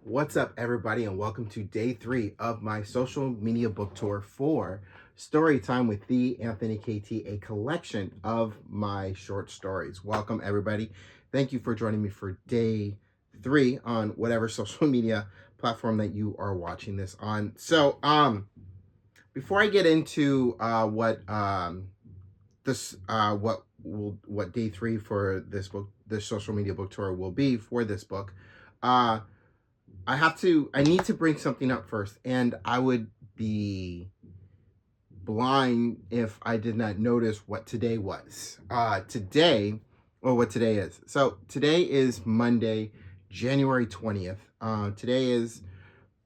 What's up, everybody, and welcome to day 3 of my social media book tour for Storytime with the Anthony KT, a collection of my short stories. Welcome, everybody. Thank you for joining me for day 3 on whatever social media platform that you are watching this on. So, before I get into what day 3 for this book, this social media book tour will be for this book, uh I need to bring something up first, and I would be blind if I did not notice what today was. What today is. So today is Monday, January 20th. Today is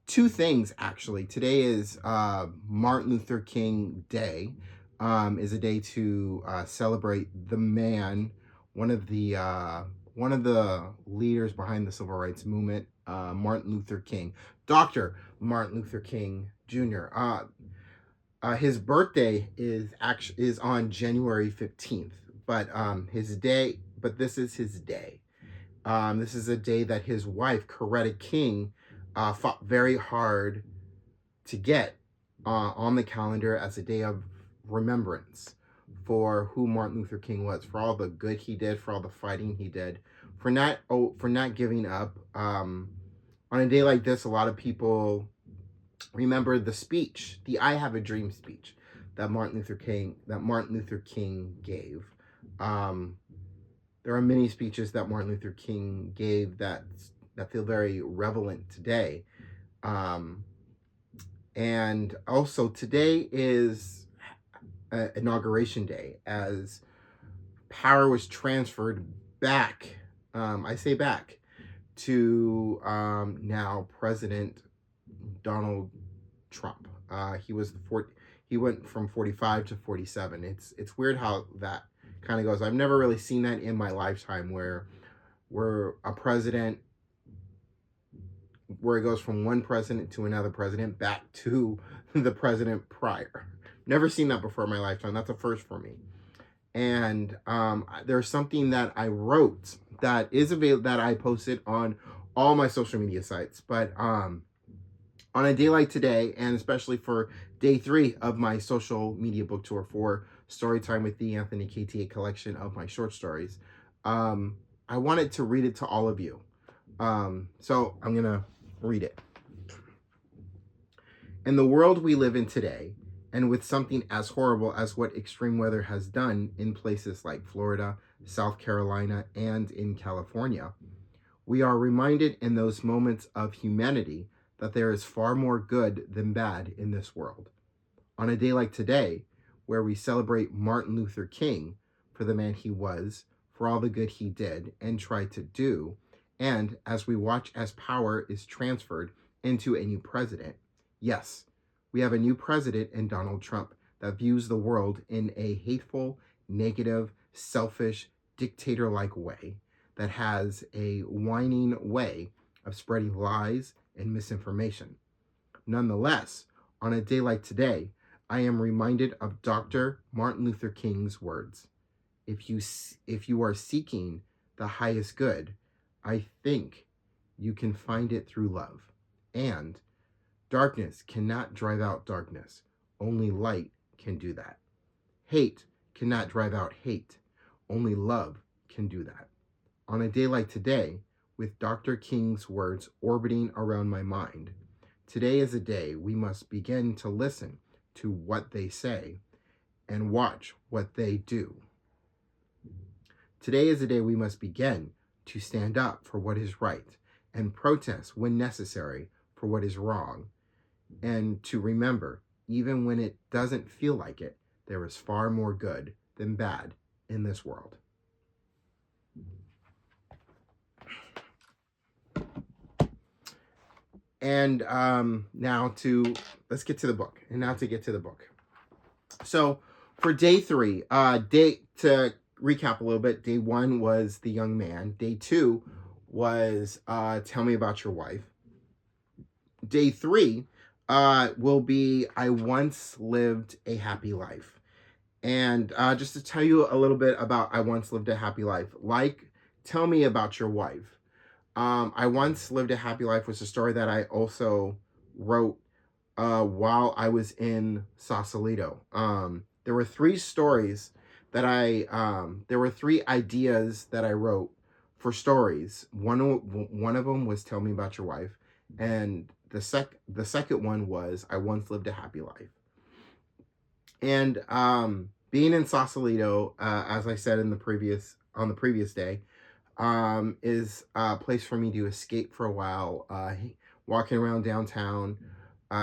two things, actually. Today is Martin Luther King Day. Is a day to celebrate the man, one of the leaders behind the civil rights movement, Martin Luther King, Dr. Martin Luther King Jr. His birthday is on January 15th, but this is his day. This is a day that his wife, Coretta King, fought very hard to get on the calendar as a day of remembrance for who Martin Luther King was, for all the good he did, for all the fighting he did, for not giving up. On a day like this, a lot of people remember the speech, the "I Have a Dream" speech that Martin Luther King gave. There are many speeches that Martin Luther King gave that feel very relevant today. And also today is inauguration day, as power was transferred back. I say back to now President Donald Trump. He went from 45 to 47. It's weird how that kind of goes. I've never really seen that in my lifetime where a president, where it goes from one president to another president back to the president prior. Never seen that before in my lifetime. That's a first for me. And there's something that I wrote that is available, that I posted on all my social media sites. But on a day like today, and especially for day 3 of my social media book tour for Storytime with the Anthony KT, a collection of my short stories, I wanted to read it to all of you. So I'm going to read it. In the world we live in today, and with something as horrible as what extreme weather has done in places like Florida, South Carolina, and in California, we are reminded in those moments of humanity that there is far more good than bad in this world. On a day like today, where we celebrate Martin Luther King for the man he was, for all the good he did and tried to do, and as we watch as power is transferred into a new president, yes, we have a new president in Donald Trump that views the world in a hateful, negative, selfish, dictator-like way, that has a whining way of spreading lies and misinformation. Nonetheless, on a day like today, I am reminded of Dr. Martin Luther King's words. If you are seeking the highest good, I think you can find it through love. And darkness cannot drive out darkness. Only light can do that. Hate cannot drive out hate. Only love can do that. On a day like today, with Dr. King's words orbiting around my mind, today is a day we must begin to listen to what they say and watch what they do. Today is a day we must begin to stand up for what is right and protest when necessary for what is wrong, and to remember, even when it doesn't feel like it, there is far more good than bad in this world. And let's get to the book. And now to get to the book. So for day 3, to recap a little bit, day 1 was The Young Man. Day 2 was Tell Me About Your Wife. Day 3 will be I Once Lived a Happy Life. And just to tell you a little bit about I Once Lived a Happy Life, like Tell Me About Your Wife. I Once Lived a Happy Life was a story that I also wrote while I was in Sausalito. There were three stories that there were three ideas that I wrote for stories. One of them was Tell Me About Your Wife, and the second one was I Once Lived a Happy Life. And being in Sausalito, as I said in the previous day, is a place for me to escape for a while, walking around downtown,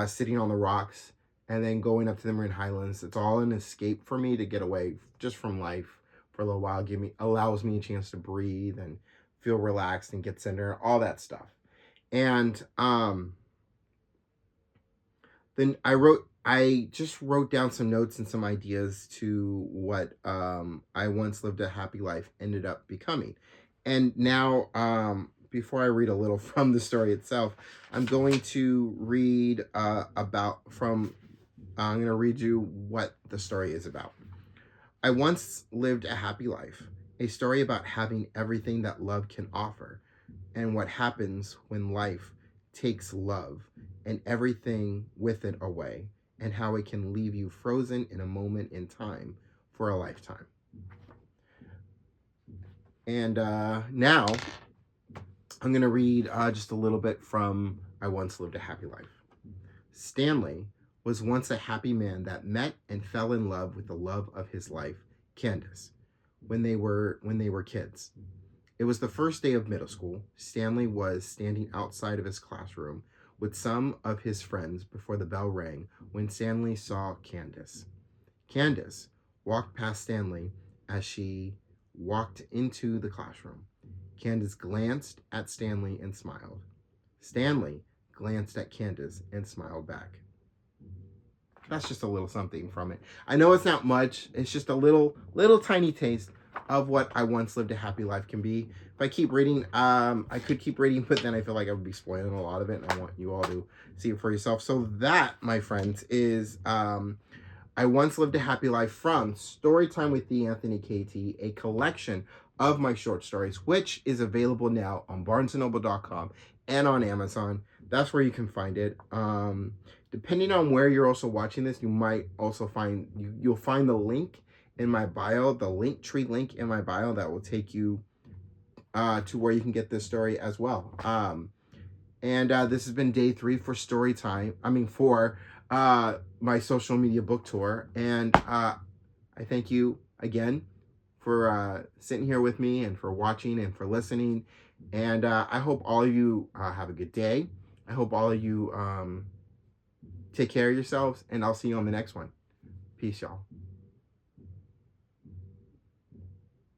sitting on the rocks, and then going up to the Marin Highlands. It's all an escape for me to get away just from life for a little while. Allows me a chance to breathe and feel relaxed and get centered, all that stuff. And then I just wrote down some notes and some ideas to what I Once Lived a Happy Life ended up becoming. And now, before I read a little from the story itself, I'm going to read I'm going to read you what the story is about. I Once Lived a Happy Life, a story about having everything that love can offer, and what happens when life takes love and everything with it away, and how it can leave you frozen in a moment in time for a lifetime. And now I'm going to read just a little bit from I Once Lived a Happy Life. Stanley was once a happy man that met and fell in love with the love of his life, Candace, when they were kids. It was the first day of middle school. Stanley was standing outside of his classroom with some of his friends before the bell rang when Stanley saw Candace. Candace walked past Stanley as she walked into the classroom. Candace glanced at Stanley and smiled. Stanley glanced at Candace and smiled back. That's just a little something from it. I know it's not much. It's just a little tiny taste of what I Once Lived a Happy Life can be. If I keep reading, I could keep reading, but then I feel like I would be spoiling a lot of it, and I want you all to see it for yourself. So that, my friends, is I Once Lived a Happy Life from Storytime with the Anthony KT, a collection of my short stories, which is available now on BarnesandNoble.com and on Amazon. That's where you can find it. Depending on where you're also watching this, you might also find you'll find the link in my bio, the Linktree link in my bio that will take you to where you can get this story as well. And this has been day 3 for Storytime. For my social media book tour, and I thank you again for sitting here with me and for watching and for listening. And I hope all of you have a good day. I hope all of you take care of yourselves, and I'll see you on the next one. Peace, y'all.